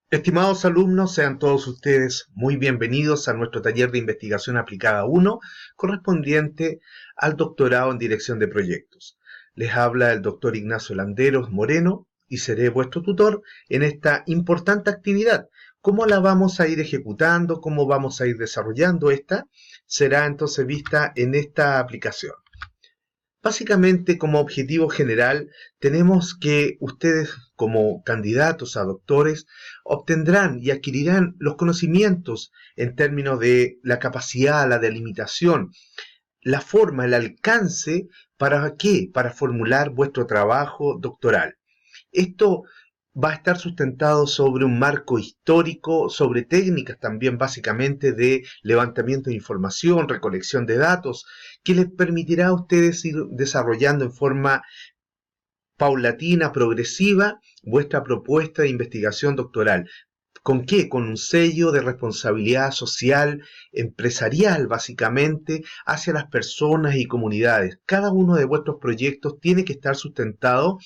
Estimados alumnos, sean todos ustedes muy bienvenidos a nuestro taller de investigación aplicada 1, correspondiente al doctorado en dirección de proyectos. Les habla el doctor Ignacio Landeros Moreno y seré vuestro tutor en esta importante actividad. ¿Cómo la vamos a ir ejecutando? ¿Cómo vamos a ir desarrollando esta? Será entonces vista en esta aplicación. Básicamente, como objetivo general, tenemos que ustedes, como candidatos a doctores, obtendrán y adquirirán los conocimientos en términos de la capacidad, la delimitación, la forma, el alcance, ¿para qué? Para formular vuestro trabajo doctoral. Esto va a estar sustentado sobre un marco histórico, sobre técnicas también básicamente de levantamiento de información, recolección de datos, que les permitirá a ustedes ir desarrollando en forma paulatina, progresiva, vuestra propuesta de investigación doctoral. ¿Con qué? Con un sello de responsabilidad social, empresarial, básicamente, hacia las personas y comunidades. Cada uno de vuestros proyectos tiene que estar sustentado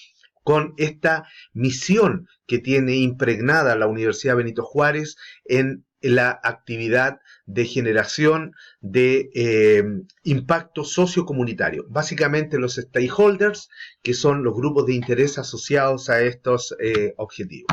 con esta misión que tiene impregnada la Universidad Benito Juárez en la actividad de generación de impacto sociocomunitario. Básicamente los stakeholders, que son los grupos de interés asociados a estos objetivos.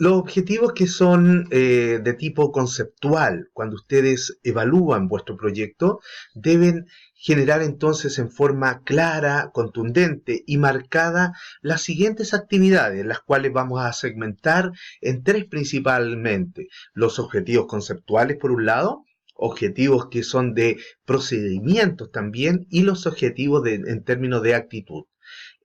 Los objetivos que son de tipo conceptual, cuando ustedes evalúan vuestro proyecto, deben generar entonces en forma clara, contundente y marcada las siguientes actividades, las cuales vamos a segmentar en tres principalmente. Los objetivos conceptuales, por un lado, objetivos que son de procedimientos también, y los objetivos en términos de actitud.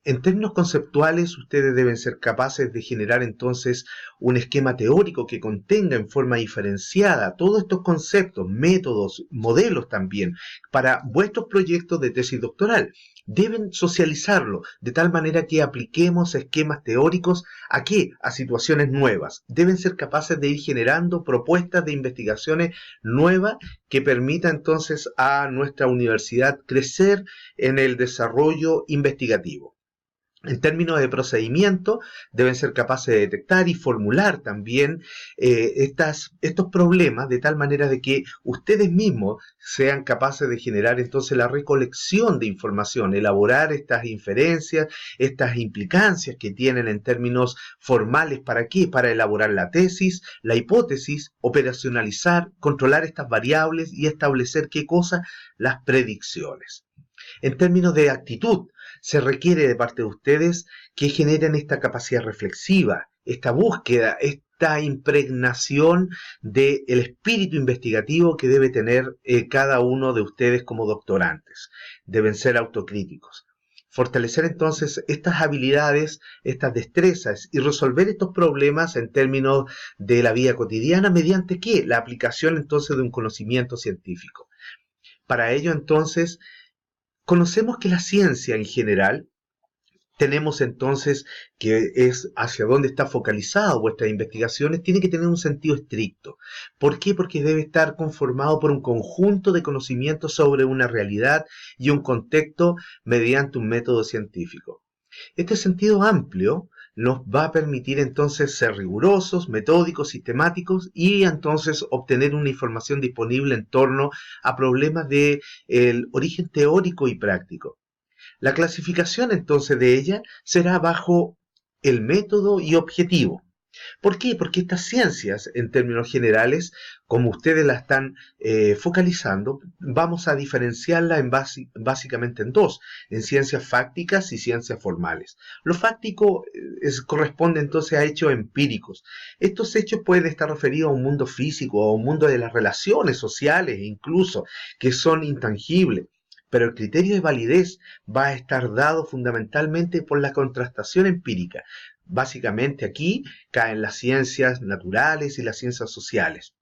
En términos conceptuales, ustedes deben ser capaces de generar entonces un esquema teórico que contenga en forma diferenciada todos estos conceptos, métodos, modelos también, para vuestros proyectos de tesis doctoral. Deben socializarlo de tal manera que apliquemos esquemas teóricos ¿a qué? A situaciones nuevas. Deben ser capaces de ir generando propuestas de investigaciones nuevas que permita entonces a nuestra universidad crecer en el desarrollo investigativo. En términos de procedimiento, deben ser capaces de detectar y formular también estos problemas de tal manera de que ustedes mismos sean capaces de generar entonces la recolección de información, elaborar estas inferencias, estas implicancias que tienen en términos formales. ¿Para qué? Para elaborar la tesis, la hipótesis, operacionalizar, controlar estas variables y establecer qué cosa, las predicciones. En términos de actitud, se requiere de parte de ustedes que generen esta capacidad reflexiva, esta búsqueda, esta impregnación del espíritu investigativo que debe tener cada uno de ustedes como doctorantes. Deben ser autocríticos. Fortalecer entonces estas habilidades, estas destrezas y resolver estos problemas en términos de la vida cotidiana mediante ¿qué? La aplicación entonces de un conocimiento científico. Para ello entonces conocemos que la ciencia en general, tenemos entonces que es hacia dónde está focalizado vuestras investigaciones, tiene que tener un sentido estricto. ¿Por qué? Porque debe estar conformado por un conjunto de conocimientos sobre una realidad y un contexto mediante un método científico. Este sentido amplio nos va a permitir entonces ser rigurosos, metódicos, sistemáticos y entonces obtener una información disponible en torno a problemas de el origen teórico y práctico. La clasificación entonces de ella será bajo el método y objetivo. ¿Por qué? Porque estas ciencias, en términos generales, como ustedes la están focalizando, vamos a diferenciarla básicamente en dos, en ciencias fácticas y ciencias formales. Lo fáctico corresponde entonces a hechos empíricos. Estos hechos pueden estar referidos a un mundo físico, a un mundo de las relaciones sociales, incluso, que son intangibles. Pero el criterio de validez va a estar dado fundamentalmente por la contrastación empírica. Básicamente aquí caen las ciencias naturales y las ciencias sociales.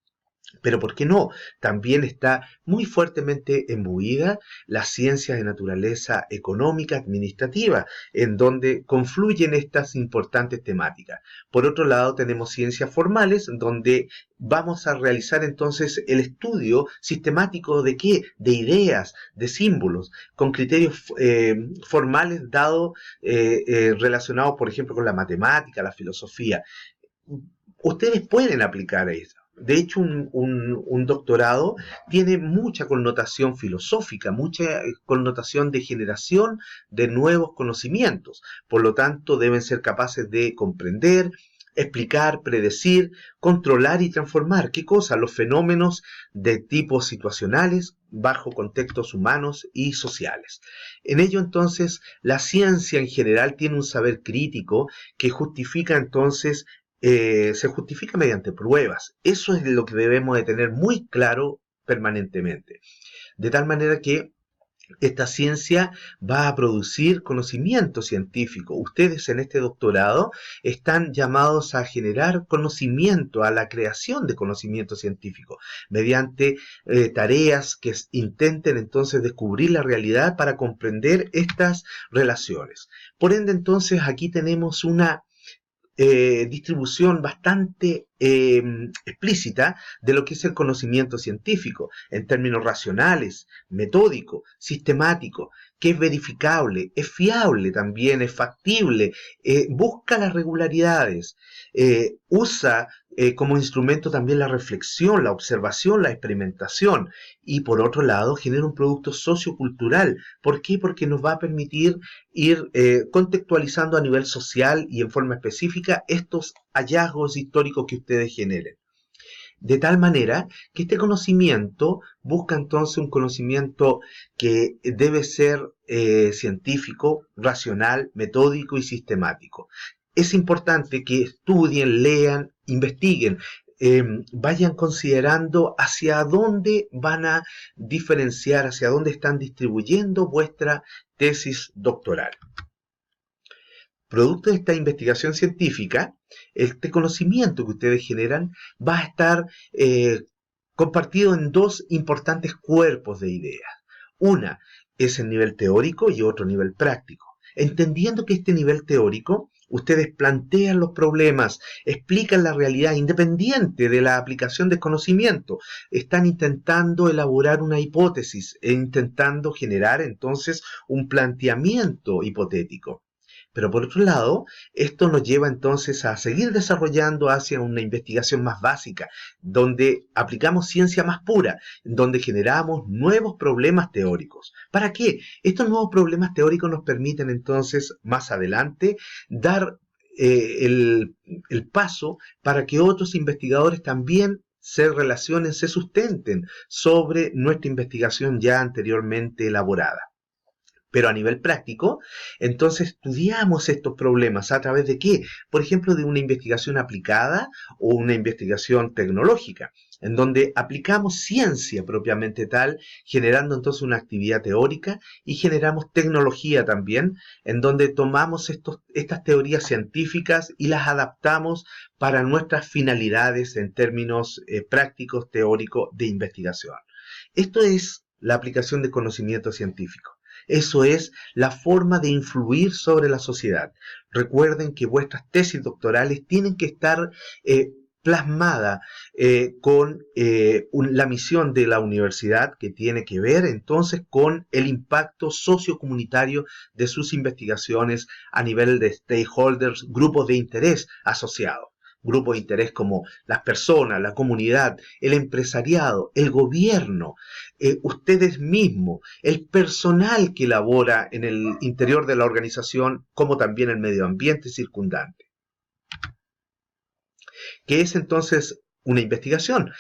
Pero ¿por qué no? También está muy fuertemente imbuida las ciencias de naturaleza económica, administrativa, en donde confluyen estas importantes temáticas. Por otro lado, tenemos ciencias formales, donde vamos a realizar entonces el estudio sistemático de qué, de ideas, de símbolos, con criterios formales dados relacionados, por ejemplo, con la matemática, la filosofía. Ustedes pueden aplicar eso. De hecho, un doctorado tiene mucha connotación filosófica, mucha connotación de generación de nuevos conocimientos. Por lo tanto, deben ser capaces de comprender, explicar, predecir, controlar y transformar. ¿Qué cosa? Los fenómenos de tipo situacionales bajo contextos humanos y sociales. En ello, entonces, la ciencia en general tiene un saber crítico que justifica entonces se justifica mediante pruebas. Eso es lo que debemos de tener muy claro permanentemente. De tal manera que esta ciencia va a producir conocimiento científico. Ustedes en este doctorado están llamados a generar conocimiento, a la creación de conocimiento científico, mediante tareas que intenten entonces descubrir la realidad para comprender estas relaciones. Por ende, entonces, aquí tenemos una distribución bastante explícita de lo que es el conocimiento científico, en términos racionales, metódico, sistemático, que es verificable, es fiable también, es factible, busca las regularidades, usa como instrumento también la reflexión, la observación, la experimentación, y por otro lado genera un producto sociocultural. ¿Por qué? Porque nos va a permitir ir contextualizando a nivel social y en forma específica estos hallazgos históricos que ustedes generen. De tal manera que este conocimiento busca entonces un conocimiento que debe ser científico, racional, metódico y sistemático. Es importante que estudien, lean, investiguen, vayan considerando hacia dónde van a diferenciar, hacia dónde están distribuyendo vuestra tesis doctoral. Producto de esta investigación científica, este conocimiento que ustedes generan va a estar compartido en dos importantes cuerpos de ideas. Una es el nivel teórico y otro nivel práctico. Entendiendo que este nivel teórico, ustedes plantean los problemas, explican la realidad independiente de la aplicación del conocimiento, están intentando elaborar una hipótesis e intentando generar entonces un planteamiento hipotético. Pero por otro lado, esto nos lleva entonces a seguir desarrollando hacia una investigación más básica, donde aplicamos ciencia más pura, donde generamos nuevos problemas teóricos. ¿Para qué? Estos nuevos problemas teóricos nos permiten entonces más adelante dar el paso para que otros investigadores también se relacionen, se sustenten sobre nuestra investigación ya anteriormente elaborada. Pero a nivel práctico, entonces estudiamos estos problemas a través de qué? Por ejemplo, de una investigación aplicada o una investigación tecnológica, en donde aplicamos ciencia propiamente tal, generando entonces una actividad teórica y generamos tecnología también, en donde tomamos estas teorías científicas y las adaptamos para nuestras finalidades en términos prácticos, teóricos de investigación. Esto es la aplicación de conocimiento científico. Eso es la forma de influir sobre la sociedad. Recuerden que vuestras tesis doctorales tienen que estar plasmadas con la misión de la universidad, que tiene que ver entonces con el impacto sociocomunitario de sus investigaciones a nivel de stakeholders, grupos de interés asociados. Grupos de interés como las personas, la comunidad, el empresariado, el gobierno, ustedes mismos, el personal que labora en el interior de la organización, como también el medio ambiente circundante. ¿Qué es entonces una investigación?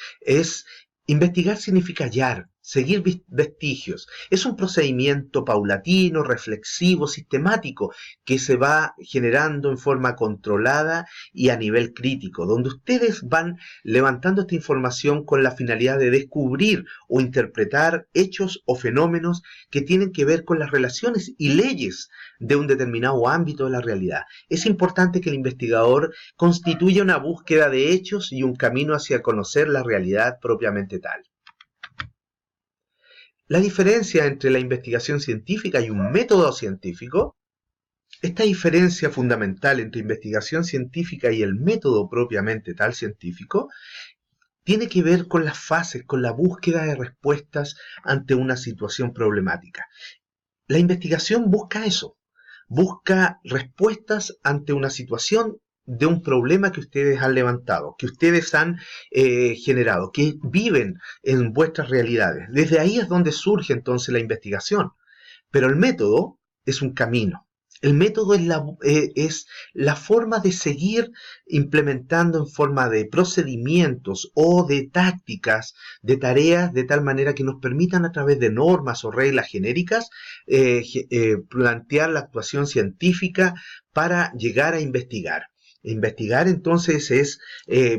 Investigar significa hallar, seguir vestigios. Es un procedimiento paulatino, reflexivo, sistemático, que se va generando en forma controlada y a nivel crítico, donde ustedes van levantando esta información con la finalidad de descubrir o interpretar hechos o fenómenos que tienen que ver con las relaciones y leyes de un determinado ámbito de la realidad. Es importante que el investigador constituya una búsqueda de hechos y un camino hacia conocer la realidad propiamente tal. La diferencia entre la investigación científica y un método científico, esta diferencia fundamental entre investigación científica y el método propiamente tal científico, tiene que ver con las fases, con la búsqueda de respuestas ante una situación problemática. La investigación busca eso, busca respuestas ante una situación de un problema que ustedes han levantado, que ustedes han generado, que viven en vuestras realidades. Desde ahí es donde surge entonces la investigación. Pero el método es un camino. El método es la forma de seguir implementando en forma de procedimientos o de tácticas, de tareas, de tal manera que nos permitan a través de normas o reglas genéricas plantear la actuación científica para llegar a investigar. Investigar entonces es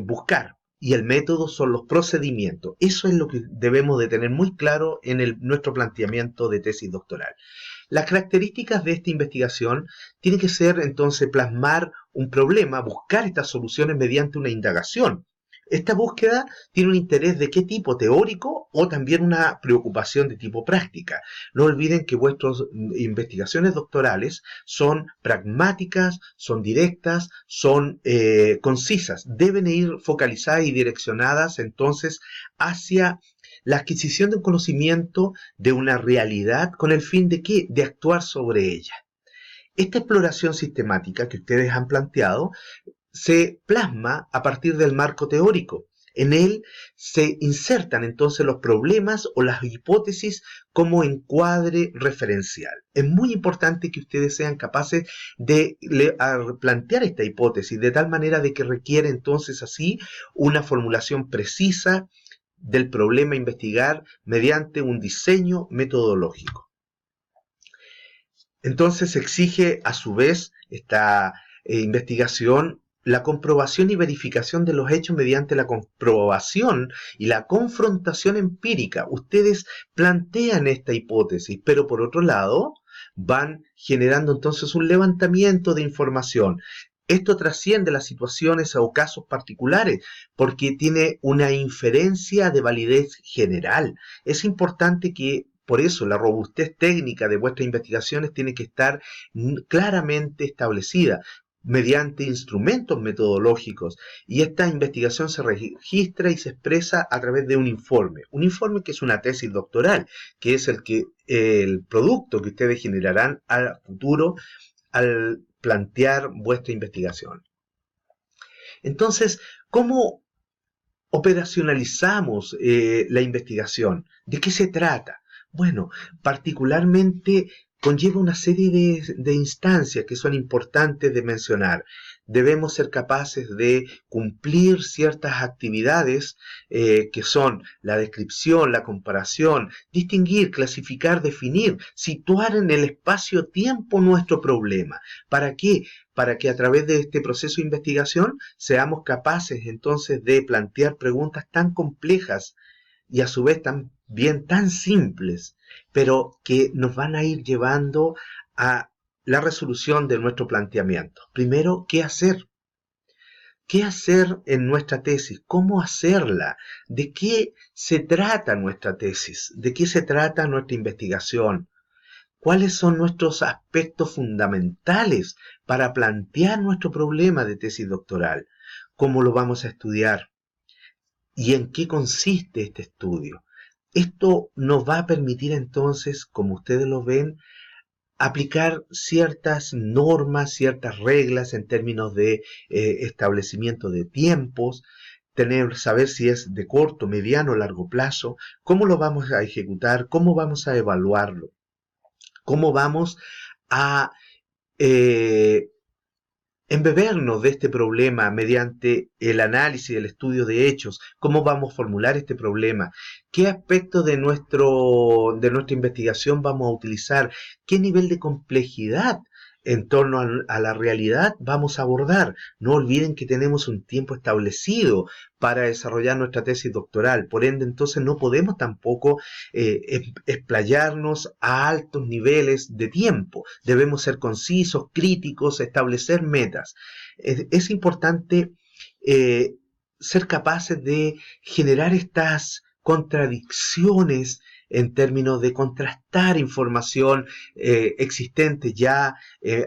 buscar. Y el método son los procedimientos. Eso es lo que debemos de tener muy claro en nuestro planteamiento de tesis doctoral. Las características de esta investigación tienen que ser entonces plasmar un problema, buscar estas soluciones mediante una indagación. Esta búsqueda tiene un interés de qué tipo, teórico o también una preocupación de tipo práctica. No olviden que vuestras investigaciones doctorales son pragmáticas, son directas, son concisas. Deben ir focalizadas y direccionadas entonces hacia la adquisición de un conocimiento de una realidad con el fin de ¿qué? De actuar sobre ella. Esta exploración sistemática que ustedes han planteado se plasma a partir del marco teórico. En él se insertan entonces los problemas o las hipótesis como encuadre referencial. Es muy importante que ustedes sean capaces de plantear esta hipótesis de tal manera de que requiere entonces así una formulación precisa del problema a investigar mediante un diseño metodológico. Entonces se exige a su vez esta investigación la comprobación y verificación de los hechos mediante la comprobación y la confrontación empírica. Ustedes plantean esta hipótesis, pero por otro lado van generando entonces un levantamiento de información. Esto trasciende las situaciones o casos particulares porque tiene una inferencia de validez general. Es importante que por eso la robustez técnica de vuestras investigaciones tiene que estar claramente establecida mediante instrumentos metodológicos, y esta investigación se registra y se expresa a través de un informe que es una tesis doctoral, que es el producto que ustedes generarán al futuro al plantear vuestra investigación. Entonces, ¿cómo operacionalizamos la investigación? ¿De qué se trata? Bueno, particularmente conlleva una serie de instancias que son importantes de mencionar. Debemos ser capaces de cumplir ciertas actividades que son la descripción, la comparación, distinguir, clasificar, definir, situar en el espacio-tiempo nuestro problema. ¿Para qué? Para que a través de este proceso de investigación seamos capaces entonces de plantear preguntas tan complejas y a su vez también tan simples, pero que nos van a ir llevando a la resolución de nuestro planteamiento. Primero, ¿qué hacer? ¿Qué hacer en nuestra tesis? ¿Cómo hacerla? ¿De qué se trata nuestra tesis? ¿De qué se trata nuestra investigación? ¿Cuáles son nuestros aspectos fundamentales para plantear nuestro problema de tesis doctoral? ¿Cómo lo vamos a estudiar? ¿Y en qué consiste este estudio? Esto nos va a permitir entonces, como ustedes lo ven, aplicar ciertas normas, ciertas reglas en términos de establecimiento de tiempos, saber si es de corto, mediano o largo plazo, cómo lo vamos a ejecutar, cómo vamos a evaluarlo, cómo vamos a embebernos de este problema mediante el análisis, el estudio de hechos, cómo vamos a formular este problema, qué aspectos de nuestra investigación vamos a utilizar, qué nivel de complejidad en torno a la realidad vamos a abordar. No olviden que tenemos un tiempo establecido para desarrollar nuestra tesis doctoral, por ende entonces no podemos tampoco explayarnos a altos niveles de tiempo. Debemos ser concisos, críticos, establecer metas. Es importante eh, ser capaces de generar estas contradicciones en términos de contrastar información existente ya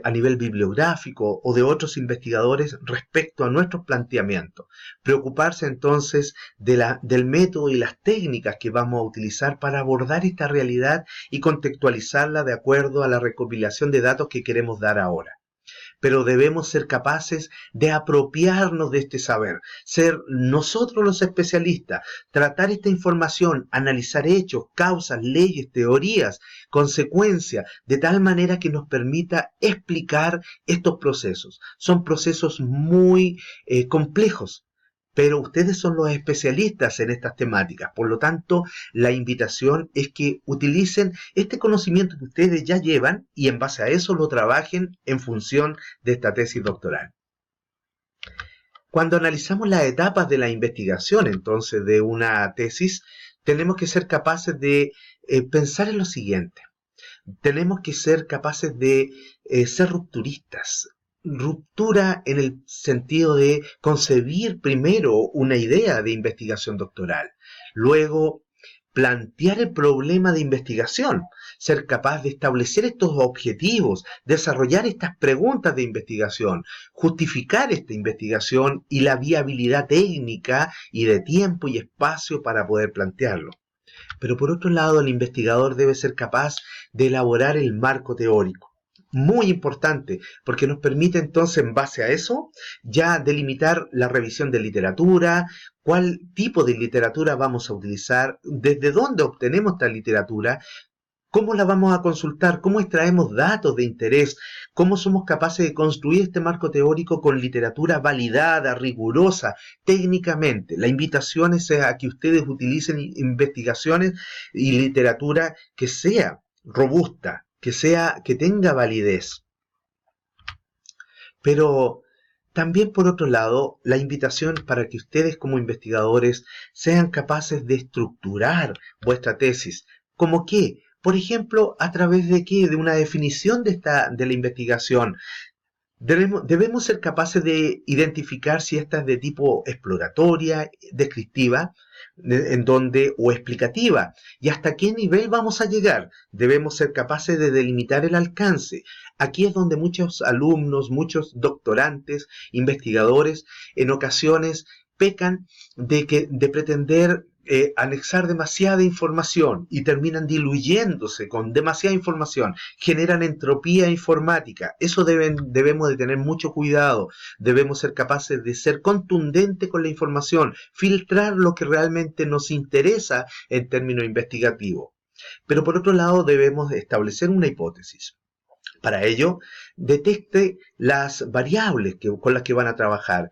a nivel bibliográfico o de otros investigadores respecto a nuestros planteamientos. Preocuparse entonces del método y las técnicas que vamos a utilizar para abordar esta realidad y contextualizarla de acuerdo a la recopilación de datos que queremos dar ahora. Pero debemos ser capaces de apropiarnos de este saber, ser nosotros los especialistas, tratar esta información, analizar hechos, causas, leyes, teorías, consecuencias, de tal manera que nos permita explicar estos procesos. Son procesos muy complejos, pero ustedes son los especialistas en estas temáticas. Por lo tanto, la invitación es que utilicen este conocimiento que ustedes ya llevan y en base a eso lo trabajen en función de esta tesis doctoral. Cuando analizamos las etapas de la investigación, entonces, de una tesis, tenemos que ser capaces de pensar en lo siguiente. Tenemos que ser capaces de ser rupturistas. Ruptura en el sentido de concebir primero una idea de investigación doctoral, luego plantear el problema de investigación, ser capaz de establecer estos objetivos, desarrollar estas preguntas de investigación, justificar esta investigación y la viabilidad técnica y de tiempo y espacio para poder plantearlo. Pero por otro lado, el investigador debe ser capaz de elaborar el marco teórico. Muy importante, porque nos permite entonces, en base a eso, ya delimitar la revisión de literatura, cuál tipo de literatura vamos a utilizar, desde dónde obtenemos esta literatura, cómo la vamos a consultar, cómo extraemos datos de interés, cómo somos capaces de construir este marco teórico con literatura validada, rigurosa, técnicamente. La invitación es a que ustedes utilicen investigaciones y literatura que sea robusta, que tenga validez. Pero también, por otro lado, la invitación para que ustedes como investigadores sean capaces de estructurar vuestra tesis. ¿Cómo qué? Por ejemplo, ¿a través de qué? De una definición de la investigación. Debemos ser capaces de identificar si esta es de tipo exploratoria, descriptiva, o explicativa, y hasta qué nivel vamos a llegar. Debemos ser capaces de delimitar el alcance. Aquí es donde muchos alumnos, muchos doctorantes, investigadores, en ocasiones pecan de pretender anexar demasiada información y terminan diluyéndose con demasiada información, generan entropía informática. Eso debemos de tener mucho cuidado, debemos ser capaces de ser contundentes con la información, filtrar lo que realmente nos interesa en términos investigativos. Pero por otro lado debemos establecer una hipótesis. Para ello, detecte las variables con las que van a trabajar.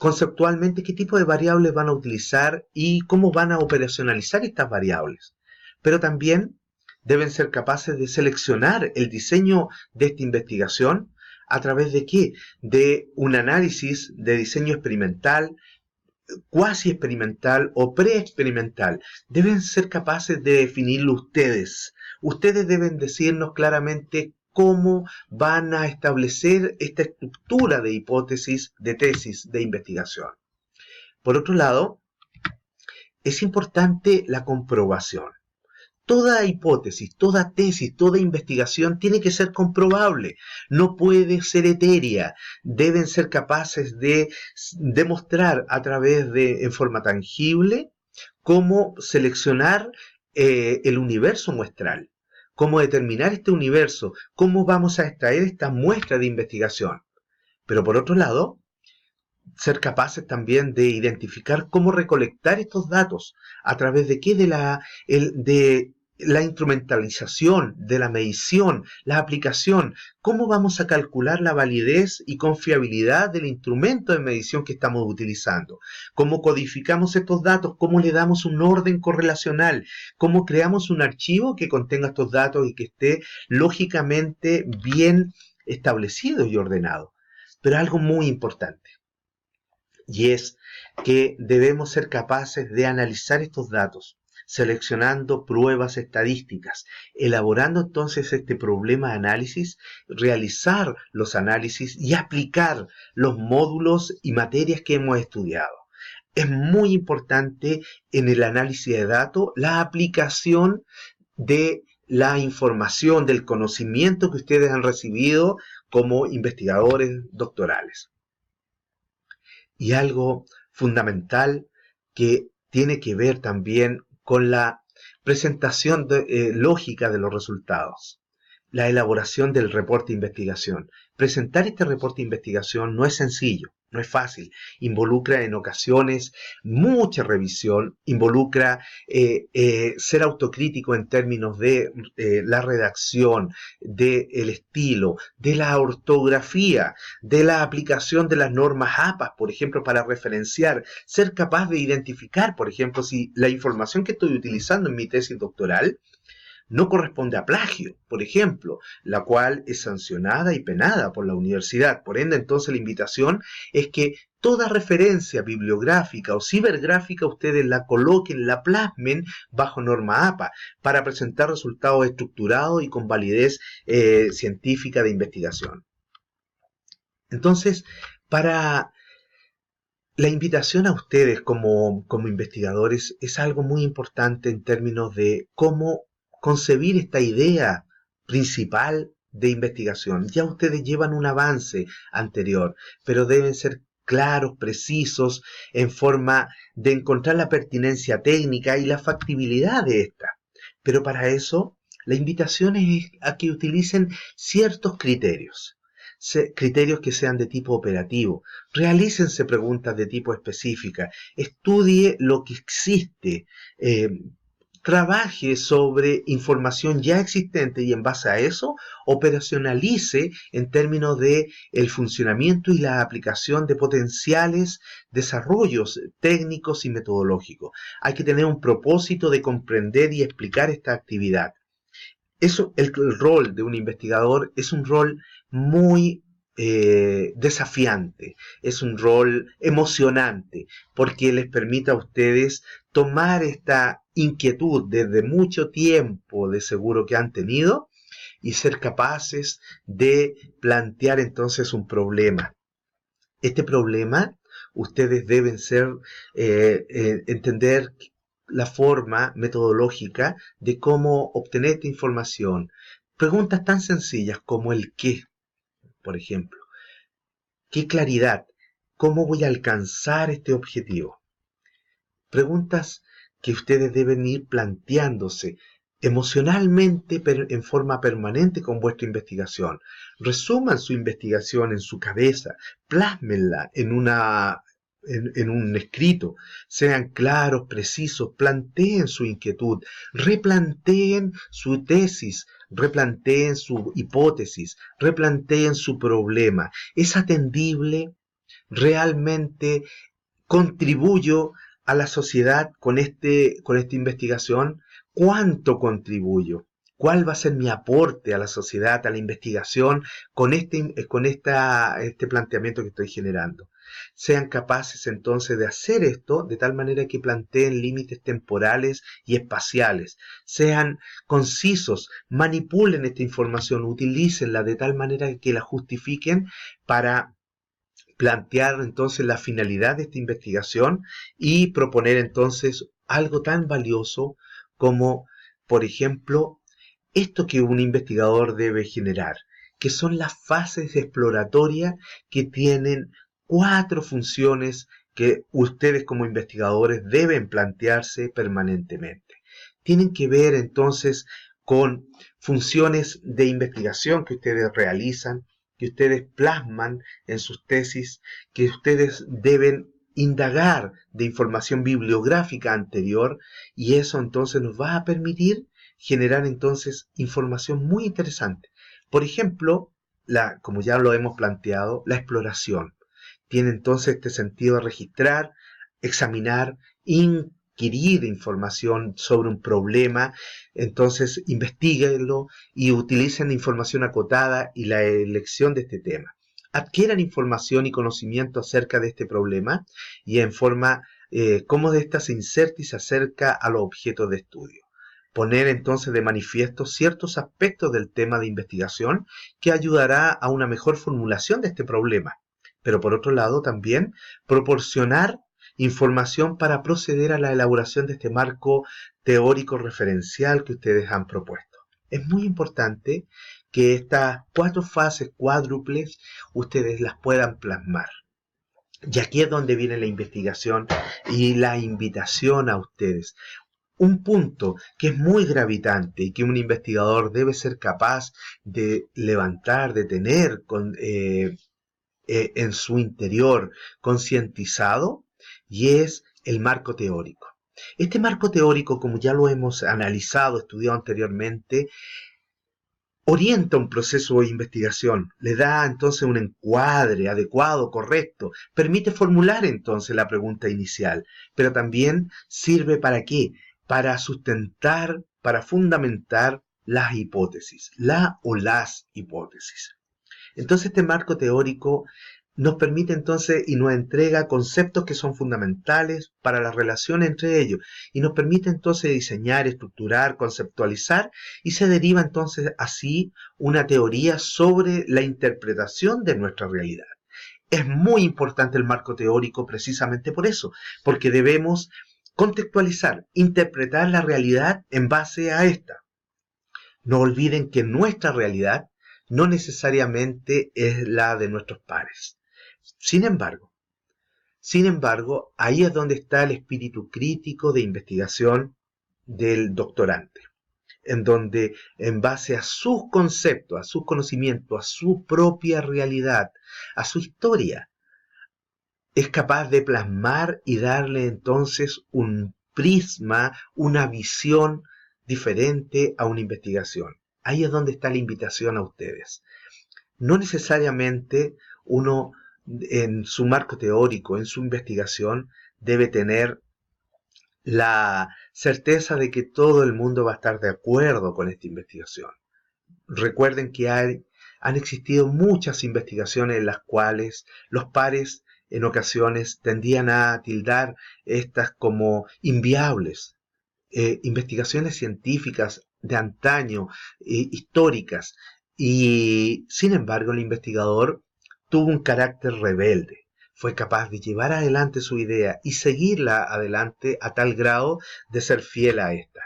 Conceptualmente, qué tipo de variables van a utilizar y cómo van a operacionalizar estas variables. Pero también deben ser capaces de seleccionar el diseño de esta investigación a través de qué? De un análisis de diseño experimental, cuasi experimental o preexperimental. Deben ser capaces de definirlo ustedes. Ustedes deben decirnos claramente cómo van a establecer esta estructura de hipótesis, de tesis, de investigación. Por otro lado, es importante la comprobación. Toda hipótesis, toda tesis, toda investigación tiene que ser comprobable, no puede ser etérea, deben ser capaces de demostrar en forma tangible, cómo seleccionar el universo muestral, cómo determinar este universo, cómo vamos a extraer esta muestra de investigación. Pero por otro lado, ser capaces también de identificar cómo recolectar estos datos, a través de qué, de la instrumentalización de la medición, la aplicación, cómo vamos a calcular la validez y confiabilidad del instrumento de medición que estamos utilizando, cómo codificamos estos datos, cómo le damos un orden correlacional, cómo creamos un archivo que contenga estos datos y que esté lógicamente bien establecido y ordenado. Pero algo muy importante, y es que debemos ser capaces de analizar estos datos, seleccionando pruebas estadísticas, elaborando entonces este problema de análisis, realizar los análisis y aplicar los módulos y materias que hemos estudiado. Es muy importante en el análisis de datos la aplicación de la información, del conocimiento que ustedes han recibido como investigadores doctorales. Y algo fundamental que tiene que ver también con la presentación lógica de los resultados, la elaboración del reporte de investigación. Presentar este reporte de investigación no es sencillo, no es fácil. Involucra en ocasiones mucha revisión, involucra ser autocrítico en términos de la redacción, del estilo, de la ortografía, de la aplicación de las normas APA, por ejemplo, para referenciar, ser capaz de identificar, por ejemplo, si la información que estoy utilizando en mi tesis doctoral no corresponde a plagio, por ejemplo, la cual es sancionada y penada por la universidad. Por ende, entonces la invitación es que toda referencia bibliográfica o cibergráfica ustedes la coloquen, la plasmen bajo norma APA para presentar resultados estructurados y con validez científica de investigación. Entonces, para la invitación a ustedes como investigadores es algo muy importante en términos de cómo concebir esta idea principal de investigación. Ya ustedes llevan un avance anterior, pero deben ser claros, precisos, en forma de encontrar la pertinencia técnica y la factibilidad de esta. Pero para eso, la invitación es a que utilicen ciertos criterios. Criterios que sean de tipo operativo. Realícense preguntas de tipo específica. Estudie lo que existe. Trabaje sobre información ya existente y en base a eso operacionalice en términos de el funcionamiento y la aplicación de potenciales desarrollos técnicos y metodológicos. Hay que tener un propósito de comprender y explicar esta actividad. Eso, el rol de un investigador es un rol muy desafiante, es un rol emocionante, porque les permite a ustedes tomar esta inquietud desde mucho tiempo de seguro que han tenido y ser capaces de plantear entonces un problema. Este problema ustedes deben entender la forma metodológica de cómo obtener esta información. Preguntas tan sencillas como el qué, por ejemplo. ¿Qué claridad? ¿Cómo voy a alcanzar este objetivo? Preguntas que ustedes deben ir planteándose emocionalmente, pero en forma permanente con vuestra investigación. Resuman su investigación en su cabeza, plásmenla en un escrito, sean claros, precisos, planteen su inquietud, replanteen su tesis, replanteen su hipótesis, replanteen su problema. ¿Es atendible? ¿Realmente contribuyo a la sociedad con esta investigación? ¿Cuánto contribuyo? ¿Cuál va a ser mi aporte a la sociedad, a la investigación con este planteamiento que estoy generando? Sean capaces entonces de hacer esto de tal manera que planteen límites temporales y espaciales. Sean concisos, manipulen esta información, utilícenla de tal manera que la justifiquen para plantear entonces la finalidad de esta investigación y proponer entonces algo tan valioso como, por ejemplo, esto que un investigador debe generar, que son las fases exploratorias que tienen 4 funciones que ustedes como investigadores deben plantearse permanentemente. Tienen que ver entonces con funciones de investigación que ustedes realizan, que ustedes plasman en sus tesis, que ustedes deben indagar de información bibliográfica anterior, y eso entonces nos va a permitir generar entonces información muy interesante. Por ejemplo, como ya lo hemos planteado, la exploración. Tiene entonces este sentido de registrar, examinar, inquirir información sobre un problema, entonces investíguenlo y utilicen información acotada y la elección de este tema. Adquieran información y conocimiento acerca de este problema y en forma cómo de ésta se inserta y se acerca a los objetos de estudio. Poner entonces de manifiesto ciertos aspectos del tema de investigación que ayudará a una mejor formulación de este problema. Pero por otro lado también proporcionar información para proceder a la elaboración de este marco teórico referencial que ustedes han propuesto. Es muy importante que estas 4 fases cuádruples ustedes las puedan plasmar. Y aquí es donde viene la investigación y la invitación a ustedes. Un punto que es muy gravitante y que un investigador debe ser capaz de levantar, de tener en su interior concientizado, y es el marco teórico. Este marco teórico, como ya lo hemos analizado, estudiado anteriormente, orienta un proceso de investigación, le da entonces un encuadre adecuado, correcto, permite formular entonces la pregunta inicial, pero también sirve ¿para qué? Para sustentar, para fundamentar las hipótesis, la o las hipótesis. Entonces este marco teórico nos permite entonces y nos entrega conceptos que son fundamentales para la relación entre ellos y nos permite entonces diseñar, estructurar, conceptualizar y se deriva entonces así una teoría sobre la interpretación de nuestra realidad. Es muy importante el marco teórico precisamente por eso, porque debemos contextualizar, interpretar la realidad en base a esta. No olviden que nuestra realidad no necesariamente es la de nuestros pares. Sin embargo, ahí es donde está el espíritu crítico de investigación del doctorante, en donde en base a sus conceptos, a sus conocimientos, a su propia realidad, a su historia, es capaz de plasmar y darle entonces un prisma, una visión diferente a una investigación. Ahí es donde está la invitación a ustedes. No necesariamente uno en su marco teórico, en su investigación, debe tener la certeza de que todo el mundo va a estar de acuerdo con esta investigación. Recuerden que han existido muchas investigaciones en las cuales los pares en ocasiones tendían a tildar estas como inviables. Investigaciones científicas de antaño, históricas, y sin embargo el investigador tuvo un carácter rebelde, fue capaz de llevar adelante su idea y seguirla adelante a tal grado de ser fiel a esta.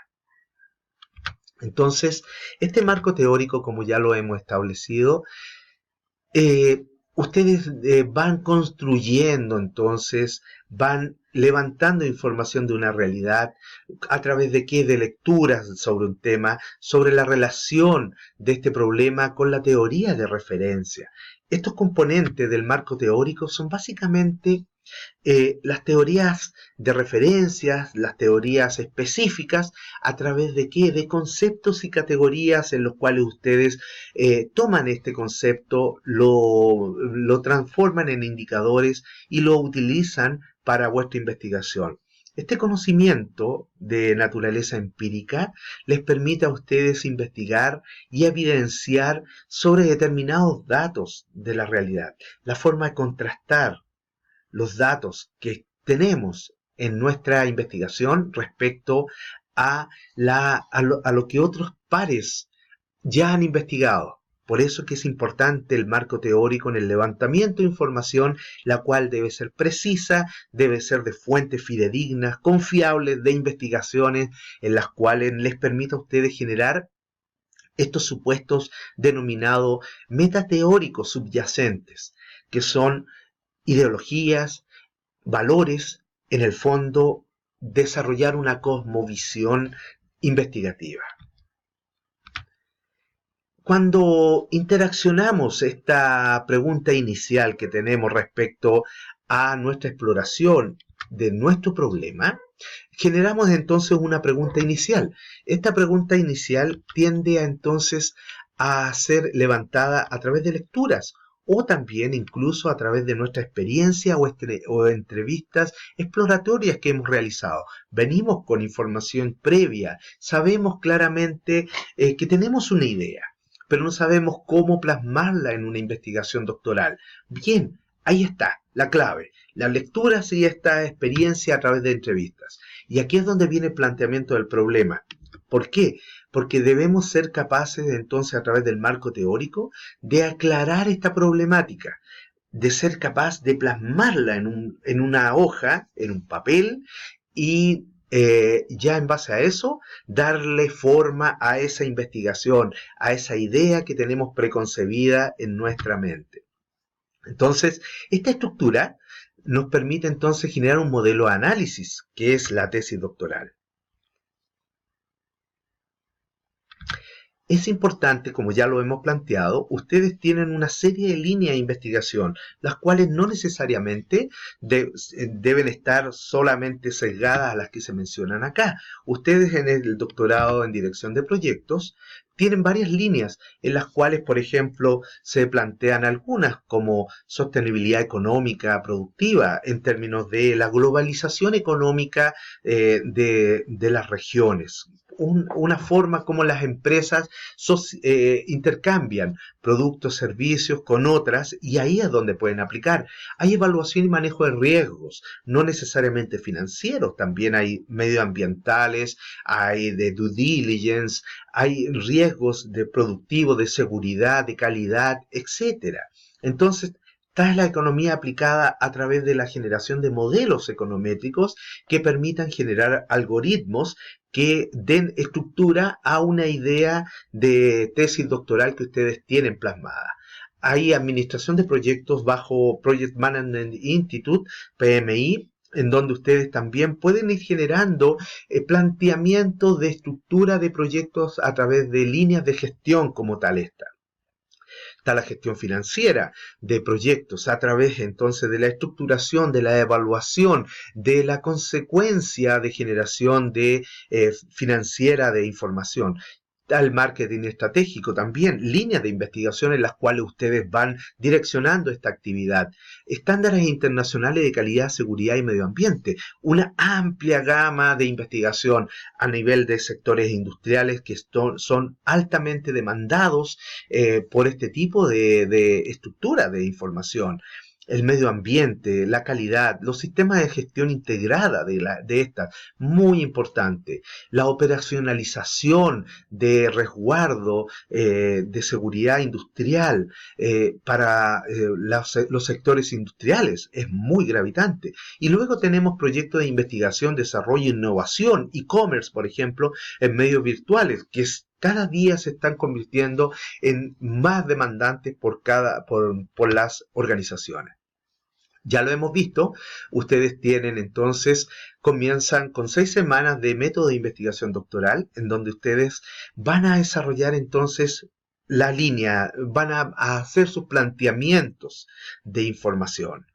Entonces, este marco teórico, como ya lo hemos establecido, ustedes van construyendo entonces, van levantando información de una realidad, a través de qué, de lecturas sobre un tema, sobre la relación de este problema con la teoría de referencia. Estos componentes del marco teórico son básicamente las teorías de referencias, las teorías específicas, a través de qué, de conceptos y categorías en los cuales ustedes toman este concepto, lo transforman en indicadores y lo utilizan para vuestra investigación. Este conocimiento de naturaleza empírica les permite a ustedes investigar y evidenciar sobre determinados datos de la realidad, la forma de contrastar los datos que tenemos en nuestra investigación respecto a lo que otros pares ya han investigado. Por eso que es importante el marco teórico en el levantamiento de información, la cual debe ser precisa, debe ser de fuentes fidedignas, confiables, de investigaciones en las cuales les permita a ustedes generar estos supuestos denominados metateóricos subyacentes, que son ideologías, valores, en el fondo, desarrollar una cosmovisión investigativa. Cuando interaccionamos esta pregunta inicial que tenemos respecto a nuestra exploración de nuestro problema, generamos entonces una pregunta inicial. Esta pregunta inicial tiende entonces a ser levantada a través de lecturas o también incluso a través de nuestra experiencia o entrevistas exploratorias que hemos realizado. Venimos con información previa, sabemos claramente que tenemos una idea, pero no sabemos cómo plasmarla en una investigación doctoral. Bien, ahí está la clave, las lecturas y esta experiencia a través de entrevistas. Y aquí es donde viene el planteamiento del problema. ¿Por qué? Porque debemos ser capaces entonces a través del marco teórico de aclarar esta problemática, de ser capaz de plasmarla en una hoja, en un papel, y ya en base a eso, darle forma a esa investigación, a esa idea que tenemos preconcebida en nuestra mente. Entonces, esta estructura nos permite entonces generar un modelo de análisis, que es la tesis doctoral. Es importante, como ya lo hemos planteado, ustedes tienen una serie de líneas de investigación, las cuales no necesariamente deben estar solamente sesgadas a las que se mencionan acá. Ustedes en el doctorado en dirección de proyectos tienen varias líneas en las cuales, por ejemplo, se plantean algunas como sostenibilidad económica productiva en términos de la globalización económica de las regiones. Una forma como las empresas intercambian productos, servicios con otras, y ahí es donde pueden aplicar. Hay evaluación y manejo de riesgos, no necesariamente financieros, también hay medioambientales, hay de due diligence, hay riesgos de productivo, de seguridad, de calidad, etcétera. Entonces, está la economía aplicada a través de la generación de modelos econométricos que permitan generar algoritmos que den estructura a una idea de tesis doctoral que ustedes tienen plasmada. Hay administración de proyectos bajo Project Management Institute, PMI, en donde ustedes también pueden ir generando planteamientos de estructura de proyectos a través de líneas de gestión como tal esta. Está la gestión financiera de proyectos a través entonces de la estructuración, de la evaluación, de la consecuencia de generación de financiera de información. Al marketing estratégico también, líneas de investigación en las cuales ustedes van direccionando esta actividad, estándares internacionales de calidad, seguridad y medio ambiente, una amplia gama de investigación a nivel de sectores industriales que son altamente demandados por este tipo de estructura de información. El medio ambiente, la calidad, los sistemas de gestión integrada de estas, muy importante. La operacionalización de resguardo de seguridad industrial para los sectores industriales es muy gravitante. Y luego tenemos proyectos de investigación, desarrollo e innovación, e-commerce, por ejemplo, en medios virtuales, que cada día se están convirtiendo en más demandantes por las organizaciones. Ya lo hemos visto, ustedes tienen entonces, comienzan con 6 semanas de método de investigación doctoral, en donde ustedes van a desarrollar entonces la línea, van a hacer sus planteamientos de información.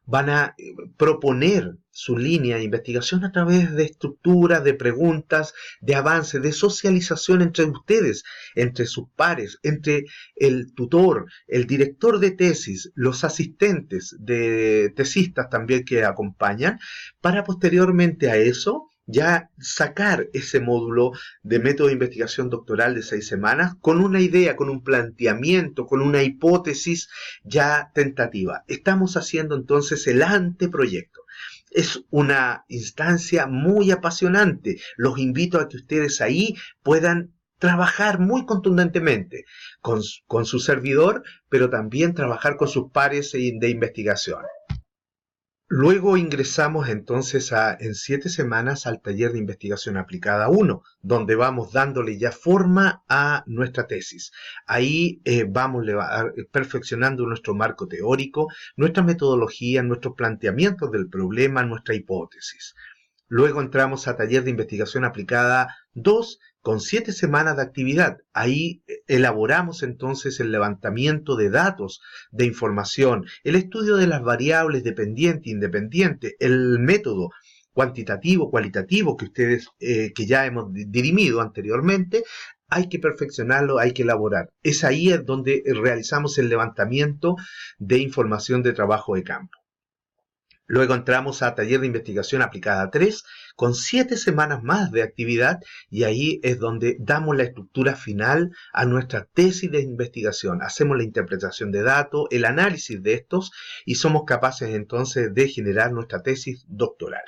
Van a proponer su línea de investigación a través de estructuras, de preguntas, de avances, de socialización entre ustedes, entre sus pares, entre el tutor, el director de tesis, los asistentes de tesistas también que acompañan, para posteriormente a eso ya sacar ese módulo de método de investigación doctoral de 6 semanas con una idea, con un planteamiento, con una hipótesis ya tentativa. Estamos haciendo entonces el anteproyecto. Es una instancia muy apasionante. Los invito a que ustedes ahí puedan trabajar muy contundentemente con su servidor, pero también trabajar con sus pares de investigación. Luego ingresamos entonces en 7 semanas al taller de investigación aplicada 1, donde vamos dándole ya forma a nuestra tesis. Ahí vamos perfeccionando nuestro marco teórico, nuestra metodología, nuestros planteamientos del problema, nuestra hipótesis. Luego entramos a taller de investigación aplicada 2, con 7 semanas de actividad. Ahí elaboramos entonces el levantamiento de datos, de información, el estudio de las variables dependiente, independiente, el método cuantitativo, cualitativo que ustedes, que ya hemos dirimido anteriormente, hay que perfeccionarlo, hay que elaborar. Es ahí donde realizamos el levantamiento de información de trabajo de campo. Luego entramos a taller de investigación aplicada 3, con 7 semanas más de actividad, y ahí es donde damos la estructura final a nuestra tesis de investigación. Hacemos la interpretación de datos, el análisis de estos, y somos capaces entonces de generar nuestra tesis doctoral.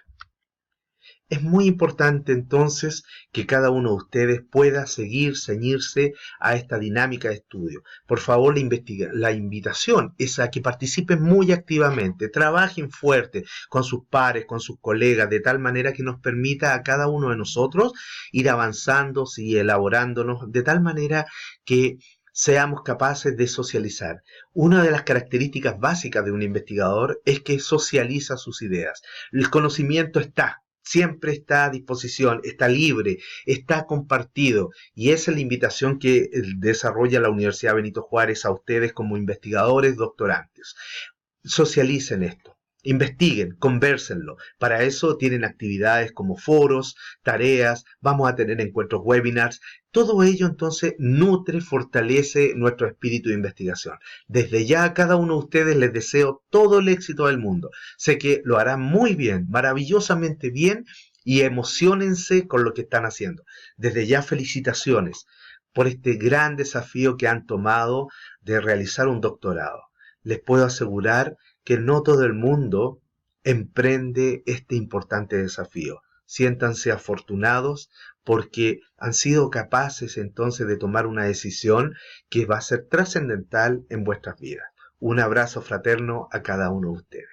Es muy importante entonces que cada uno de ustedes pueda seguir, ceñirse a esta dinámica de estudio. Por favor, la invitación es a que participen muy activamente, trabajen fuerte con sus pares, con sus colegas, de tal manera que nos permita a cada uno de nosotros ir avanzando y elaborándonos, de tal manera que seamos capaces de socializar. Una de las características básicas de un investigador es que socializa sus ideas. El conocimiento está, siempre está a disposición, está libre, está compartido, y esa es la invitación que desarrolla la Universidad Benito Juárez a ustedes como investigadores, doctorantes. Socialicen esto, investiguen, convérsenlo. Para eso tienen actividades como foros, tareas, vamos a tener encuentros, webinars. Todo ello entonces nutre, fortalece nuestro espíritu de investigación. Desde ya a cada uno de ustedes les deseo todo el éxito del mundo. Sé que lo harán muy bien, maravillosamente bien, y emociónense con lo que están haciendo. Desde ya felicitaciones por este gran desafío que han tomado de realizar un doctorado. Les puedo asegurar que no todo el mundo emprende este importante desafío. Siéntanse afortunados porque han sido capaces entonces de tomar una decisión que va a ser trascendental en vuestras vidas. Un abrazo fraterno a cada uno de ustedes.